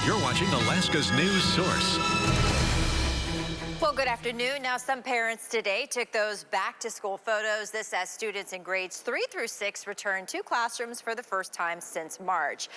You're watching Alaska's news source. Well, good afternoon. Now, some parents today took those back-to-school photos. This as students in grades 3 through 6 returned to classrooms for the first time since March.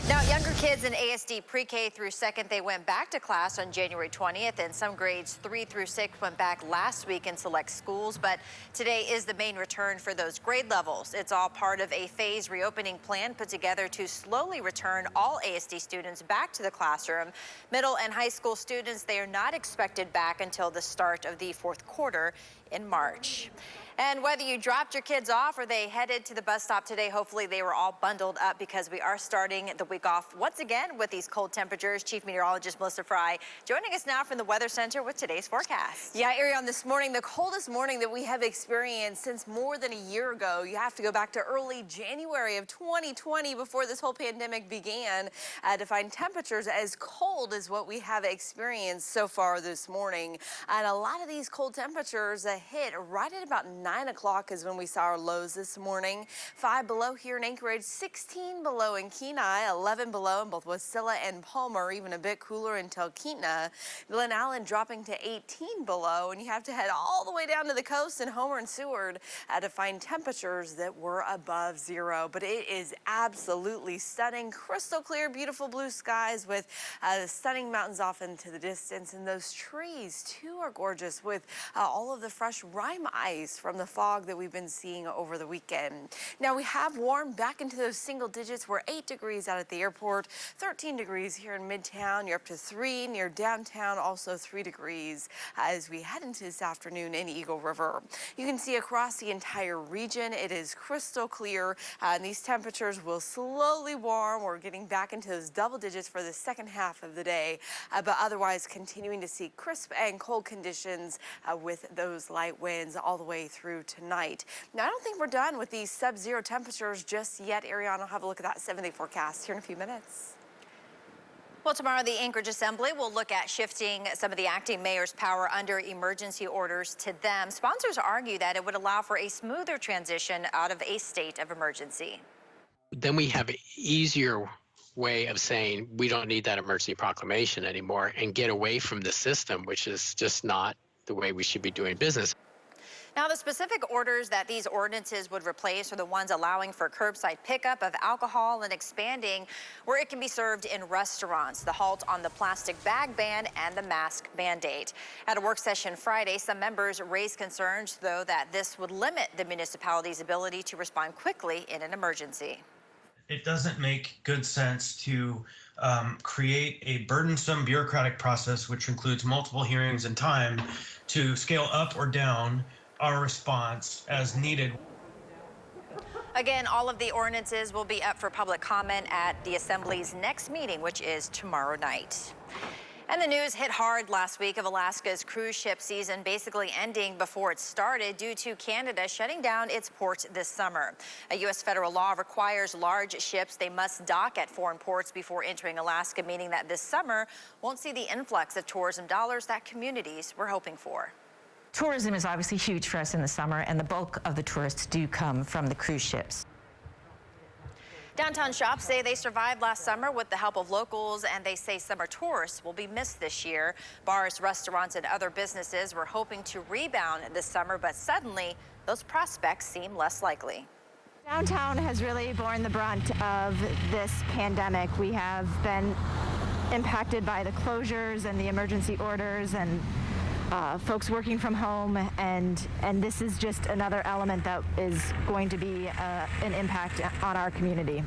Now, younger kids in ASD pre-K through 2nd, they went back to class on January 20th, and some grades 3 through 6 went back last week in select schools. But today is the main return for those grade levels. It's all part of a phased reopening plan put together to slowly return all ASD students back to the classroom. Middle and high school students, they are not expected back until the start of the 4th quarter in March. And whether you dropped your kids off or they headed to the bus stop today, hopefully they were all bundled up because we are starting the week off once again with these cold temperatures. Chief Meteorologist Melissa Fry joining us now from the Weather Center with today's forecast. Yeah, Ariane, this morning, the coldest morning that we have experienced since more than a year ago. You have to go back to early January of 2020 before this whole pandemic began to find temperatures as cold as what we have experienced so far this morning. And a lot of these cold temperatures hit right at about 9 o'clock is when we saw our lows this morning. 5 below here in Anchorage, 16 below in Kenai, 11 below in both Wasilla and Palmer, even a bit cooler in Talkeetna. Glen Allen dropping to 18 below, and you have to head all the way down to the coast in Homer and Seward to find temperatures that were above 0. But it is absolutely stunning, crystal clear, beautiful blue skies with stunning mountains off into the distance, and those trees too are gorgeous with all of the fresh rime ice from the fog that we've been seeing over the weekend. Now we have warmed back into those single digits. We're 8 degrees out at the airport, 13 degrees here in Midtown. You're up to 3 near downtown, also 3 degrees as we head into this afternoon in Eagle River. You can see across the entire region, it is crystal clear, and these temperatures will slowly warm. We're getting back into those double digits for the second half of the day, but otherwise continuing to see crisp and cold conditions with those light winds all the way through tonight. Now, I don't think we're done with these sub-zero temperatures just yet. Ariana, I'll have a look at that 7-day forecast here in a few minutes. Well, tomorrow the Anchorage Assembly will look at shifting some of the acting mayor's power under emergency orders to them. Sponsors argue that it would allow for a smoother transition out of a state of emergency. Then we have an easier way of saying we don't need that emergency proclamation anymore and get away from the system, which is just not the way we should be doing business. Now, the specific orders that these ordinances would replace are the ones allowing for curbside pickup of alcohol and expanding where it can be served in restaurants, the halt on the plastic bag ban, and the mask mandate. At a work session Friday, some members raised concerns, though, that this would limit the municipality's ability to respond quickly in an emergency. It doesn't make good sense to create a burdensome bureaucratic process, which includes multiple hearings and time, to scale up or down our response as needed. Again, all of the ordinances will be up for public comment at the Assembly's next meeting, which is tomorrow night. And the news hit hard last week of Alaska's cruise ship season basically ending before it started due to Canada shutting down its ports this summer. A U.S. federal law requires large ships, they must dock at foreign ports before entering Alaska, meaning that this summer won't see the influx of tourism dollars that communities were hoping for. Tourism is obviously huge for us in the summer, and the bulk of the tourists do come from the cruise ships. Downtown shops say they survived last summer with the help of locals, and they say summer tourists will be missed this year. Bars, restaurants, and other businesses were hoping to rebound this summer, but suddenly those prospects seem less likely. Downtown has really borne the brunt of this pandemic. We have been impacted by the closures and the emergency orders and folks working from home, and this is just another element that is going to be an impact on our community.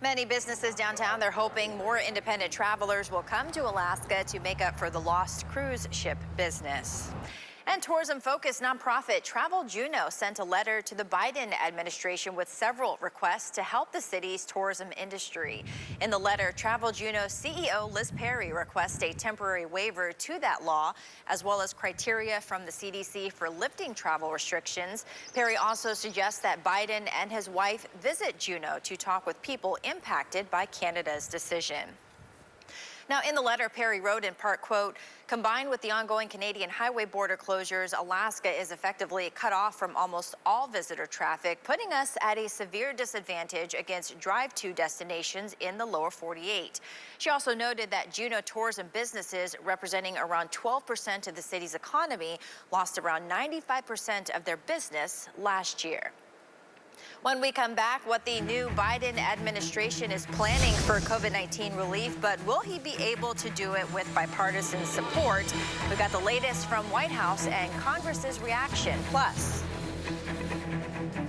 Many businesses downtown, they're hoping more independent travelers will come to Alaska to make up for the lost cruise ship business. And tourism-focused nonprofit Travel Juneau sent a letter to the Biden administration with several requests to help the city's tourism industry. In the letter, Travel Juneau CEO Liz Perry requests a temporary waiver to that law, as well as criteria from the CDC for lifting travel restrictions. Perry also suggests that Biden and his wife visit Juneau to talk with people impacted by Canada's decision. Now, in the letter, Perry wrote in part, quote, combined with the ongoing Canadian highway border closures, Alaska is effectively cut off from almost all visitor traffic, putting us at a severe disadvantage against drive-to destinations in the lower 48. She also noted that Juneau tourism businesses, representing around 12% of the city's economy, lost around 95% of their business last year. When we come back, what the new Biden administration is planning for COVID-19 relief, but will he be able to do it with bipartisan support? We've got the latest from White House and Congress's reaction. Plus,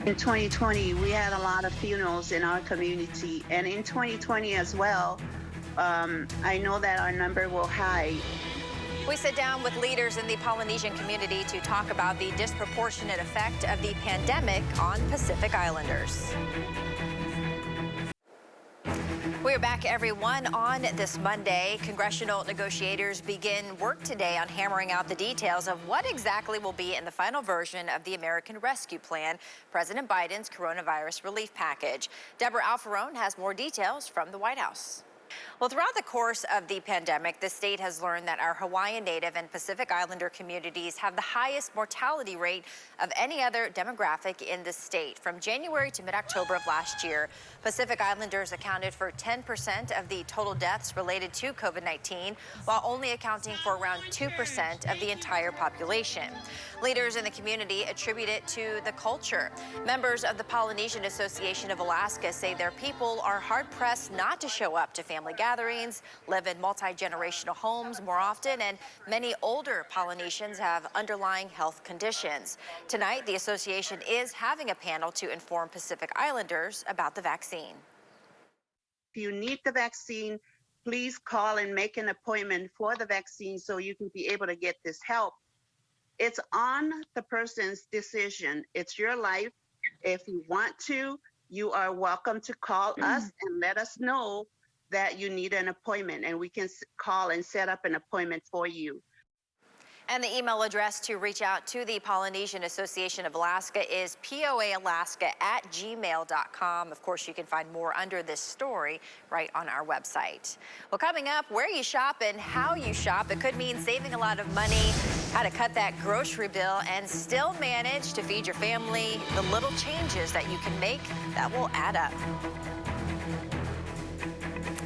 in 2020, we had a lot of funerals in our community, and in 2020 as well, I know that our number will high. we sit down with leaders in the Polynesian community to talk about the disproportionate effect of the pandemic on Pacific Islanders. We are back, everyone, on this Monday. Congressional negotiators begin work today on hammering out the details of what exactly will be in the final version of the American Rescue Plan, President Biden's coronavirus relief package. Deborah Alfarone has more details from the White House. Well, throughout the course of the pandemic, the state has learned that our Hawaiian Native and Pacific Islander communities have the highest mortality rate of any other demographic in the state. From January to mid-October of last year, Pacific Islanders accounted for 10% of the total deaths related to COVID-19, while only accounting for around 2% of the entire population. Leaders in the community attribute it to the culture. Members of the Polynesian Association of Alaska say their people are hard-pressed not to show up to family gatherings, live in multi-generational homes more often, and many older Polynesians have underlying health conditions. Tonight, the association is having a panel to inform Pacific Islanders about the vaccine. If you need the vaccine, please call and make an appointment for the vaccine so you can be able to get this help. It's on the person's decision. It's your life. If you want to, you are welcome to call us and let us know that you need an appointment, and we can call and set up an appointment for you. And the email address to reach out to the Polynesian Association of Alaska is poaalaska@gmail.com. Of course, you can find more under this story right on our website. Well, coming up, where you shop and how you shop. It could mean saving a lot of money, how to cut that grocery bill, and still manage to feed your family. The little changes that you can make that will add up.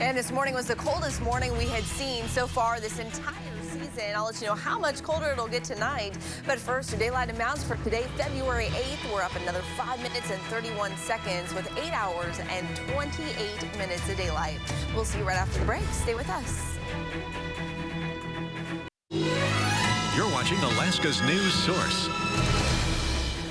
And this morning was the coldest morning we had seen so far this entire season. I'll let you know how much colder it'll get tonight. But first, your daylight amounts for today, February 8th. We're up another 5 minutes and 31 seconds with 8 hours and 28 minutes of daylight. We'll see you right after the break. Stay with us. You're watching Alaska's news source.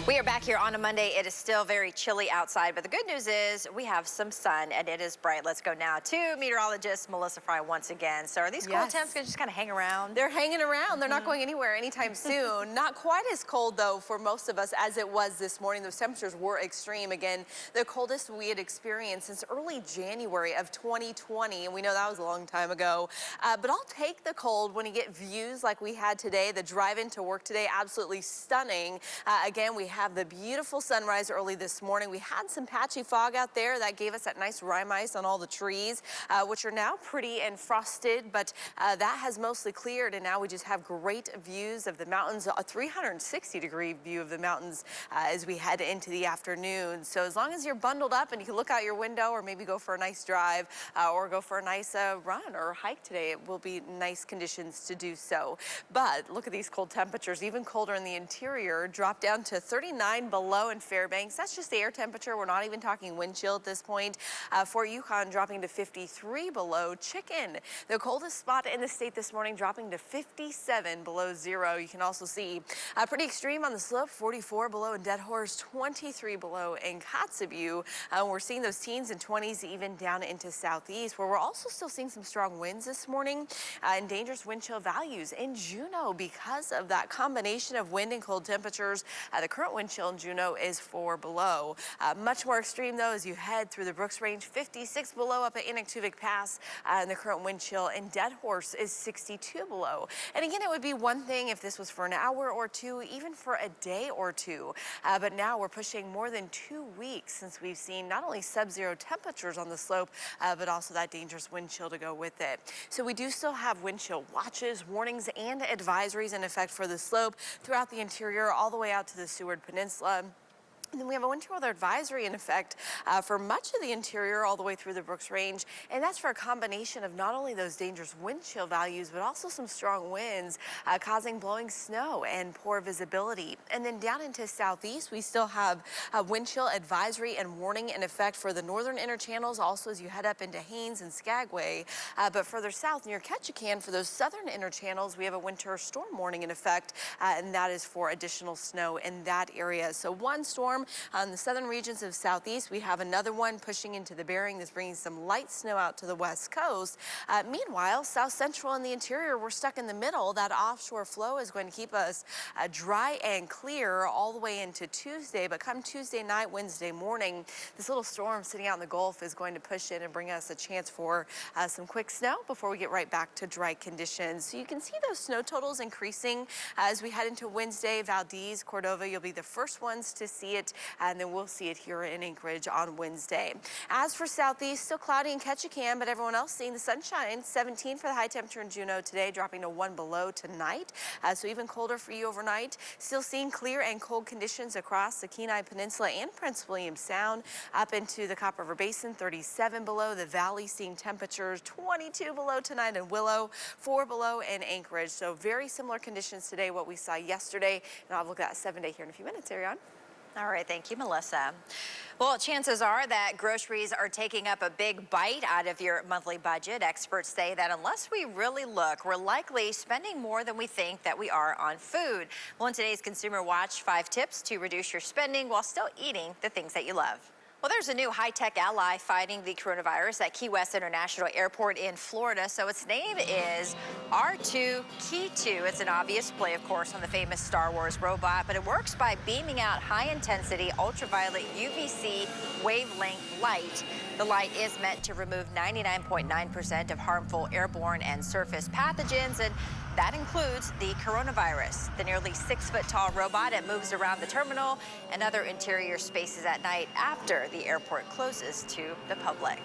We are back here on a Monday. It is still very chilly outside, but the good news is we have some sun and it is bright. Let's go now to meteorologist Melissa Fry once again. So are these cold temps going to just kind of hang around? They're hanging around. They're not going anywhere anytime soon. Not quite as cold, though, for most of us as it was this morning. Those temperatures were extreme. Again, the coldest we had experienced since early January of 2020, and we know that was a long time ago. But I'll take the cold when you get views like we had today. The drive-in to work today, absolutely stunning. Again, we have the beautiful sunrise early this morning. We had some patchy fog out there that gave us that nice rime ice on all the trees, which are now pretty and frosted, but that has mostly cleared, and now we just have great views of the mountains, a 360-degree view of the mountains as we head into the afternoon. So as long as you're bundled up and you can look out your window or maybe go for a nice drive or go for a nice run or hike today, it will be nice conditions to do so. But look at these cold temperatures, even colder in the interior, drop down to 39 below in Fairbanks. That's just the air temperature. We're not even talking wind chill at this point. For Yukon, dropping to 53 below. Chicken, the coldest spot in the state this morning, dropping to 57 below zero. You can also see pretty extreme on the slope, 44 below in Dead Horse, 23 below in Kotzebue. We're seeing those teens and 20s even down into southeast, where we're also still seeing some strong winds this morning and dangerous wind chill values in Juneau because of that combination of wind and cold temperatures. The current current wind chill in Juneau is 4 below. Much more extreme, though, as you head through the Brooks Range, 56 below up at Anaktuvik Pass, and the current wind chill in Dead Horse is 62 below. And again, it would be one thing if this was for an hour or two, even for a day or two. But now we're pushing more than 2 weeks since we've seen not only sub-zero temperatures on the slope, but also that dangerous wind chill to go with it. So we do still have wind chill watches, warnings, and advisories in effect for the slope throughout the interior all the way out to the Seward Peninsula. And then we have a winter weather advisory in effect for much of the interior all the way through the Brooks Range. And that's for a combination of not only those dangerous wind chill values, but also some strong winds causing blowing snow and poor visibility. And then down into southeast, we still have a wind chill advisory and warning in effect for the northern interchannels, also as you head up into Haines and Skagway. But further south near Ketchikan, for those southern interchannels, we have a winter storm warning in effect, and that is for additional snow in that area. So one storm on the southern regions of southeast. We have another one pushing into the Bering that's bringing some light snow out to the west coast. Meanwhile, south central and the interior, we're stuck in the middle. That offshore flow is going to keep us dry and clear all the way into Tuesday. But come Tuesday night, Wednesday morning, this little storm sitting out in the Gulf is going to push in and bring us a chance for some quick snow before we get right back to dry conditions. So you can see those snow totals increasing as we head into Wednesday. Valdez, Cordova, you'll be the first ones to see it, and then we'll see it here in Anchorage on Wednesday. As for southeast, still cloudy in Ketchikan, but everyone else seeing the sunshine. 17 for the high temperature in Juneau today, dropping to 1 below tonight. So even colder for you overnight. Still seeing clear and cold conditions across the Kenai Peninsula and Prince William Sound. Up into the Copper River Basin, 37 below. The valley seeing temperatures 22 below tonight in Willow, 4 below in Anchorage. So very similar conditions today, what we saw yesterday. And I'll look at that 7-day here in a few minutes, Ariane. All right, thank you, Melissa. Well, chances are that groceries are taking up a big bite out of your monthly budget. Experts say that unless we really look, we're likely spending more than we think that we are on food. Well, in today's Consumer Watch, 5 tips to reduce your spending while still eating the things that you love. Well, there's a new high-tech ally fighting the coronavirus at Key West International Airport in Florida. So its name is R2-Key2. It's an obvious play, of course, on the famous Star Wars robot, but it works by beaming out high-intensity ultraviolet UVC wavelength light. The light is meant to remove 99.9% of harmful airborne and surface pathogens, and that includes the coronavirus. The nearly 6-foot-tall robot, it moves around the terminal and other interior spaces at night after the airport closes to the public.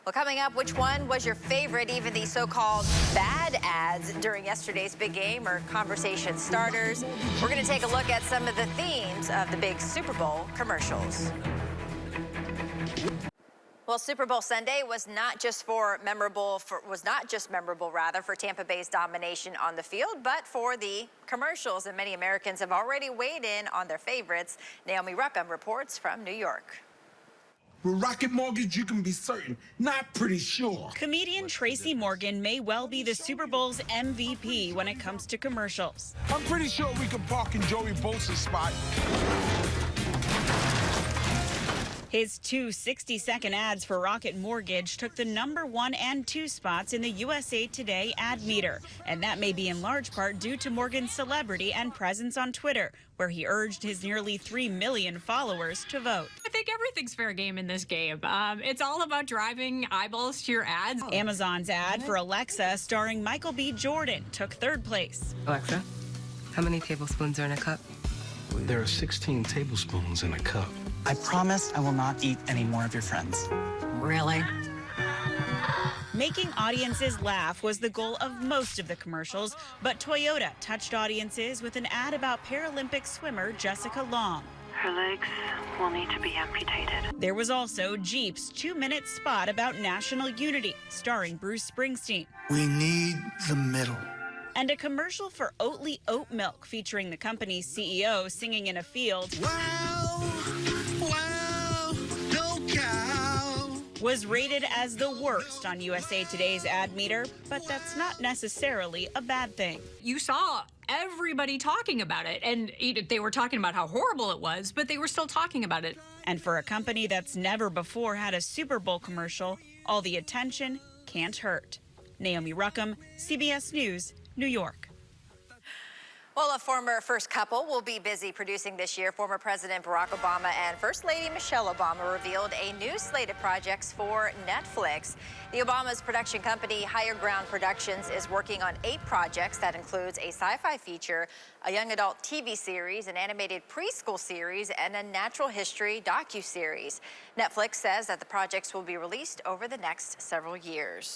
Well, coming up, which one was your favorite? Even the so-called bad ads during yesterday's big game or conversation starters. We're going to take a look at some of the themes of the big Super Bowl commercials. Well, Super Bowl Sunday was not just memorable for Tampa Bay's domination on the field, but for the commercials. And many Americans have already weighed in on their favorites. Naomi Ruckham reports from New York. With Rocket Mortgage, you can be certain, not pretty sure. Comedian Tracy Morgan may well be the Super Bowl's MVP when it comes to commercials. I'm pretty sure we can park in Joey Bosa's spot. His 2 60-second ads for Rocket Mortgage took the #1 and 2 spots in the USA Today ad meter. And that may be in large part due to Morgan's celebrity and presence on Twitter, where he urged his nearly 3 million followers to vote. I think everything's fair game in this game. It's all about driving eyeballs to your ads. Amazon's ad for Alexa, starring Michael B. Jordan, took 3rd place. Alexa, how many tablespoons are in a cup? There are 16 tablespoons in a cup. I promise I will not eat any more of your friends. Really? Making audiences laugh was the goal of most of the commercials, but Toyota touched audiences with an ad about Paralympic swimmer Jessica Long. Her legs will need to be amputated. There was also Jeep's 2-minute spot about national unity, starring Bruce Springsteen. We need the middle. And a commercial for Oatly oat milk featuring the company's CEO singing in a field. Wow, go cow. Was rated as the worst on USA Today's ad meter, but that's not necessarily a bad thing. You saw everybody talking about it, and they were talking about how horrible it was, but they were still talking about it. And for a company that's never before had a Super Bowl commercial, all the attention can't hurt. Naomi Ruckham, CBS News, New York. Well, a former first couple will be busy producing this year. Former President Barack Obama and First Lady Michelle Obama revealed a new slate of projects for Netflix. The Obama's production company, Higher Ground Productions, is working on 8 projects. That includes a sci-fi feature, a young adult TV series, an animated preschool series, and a natural history docuseries. Netflix says that the projects will be released over the next several years.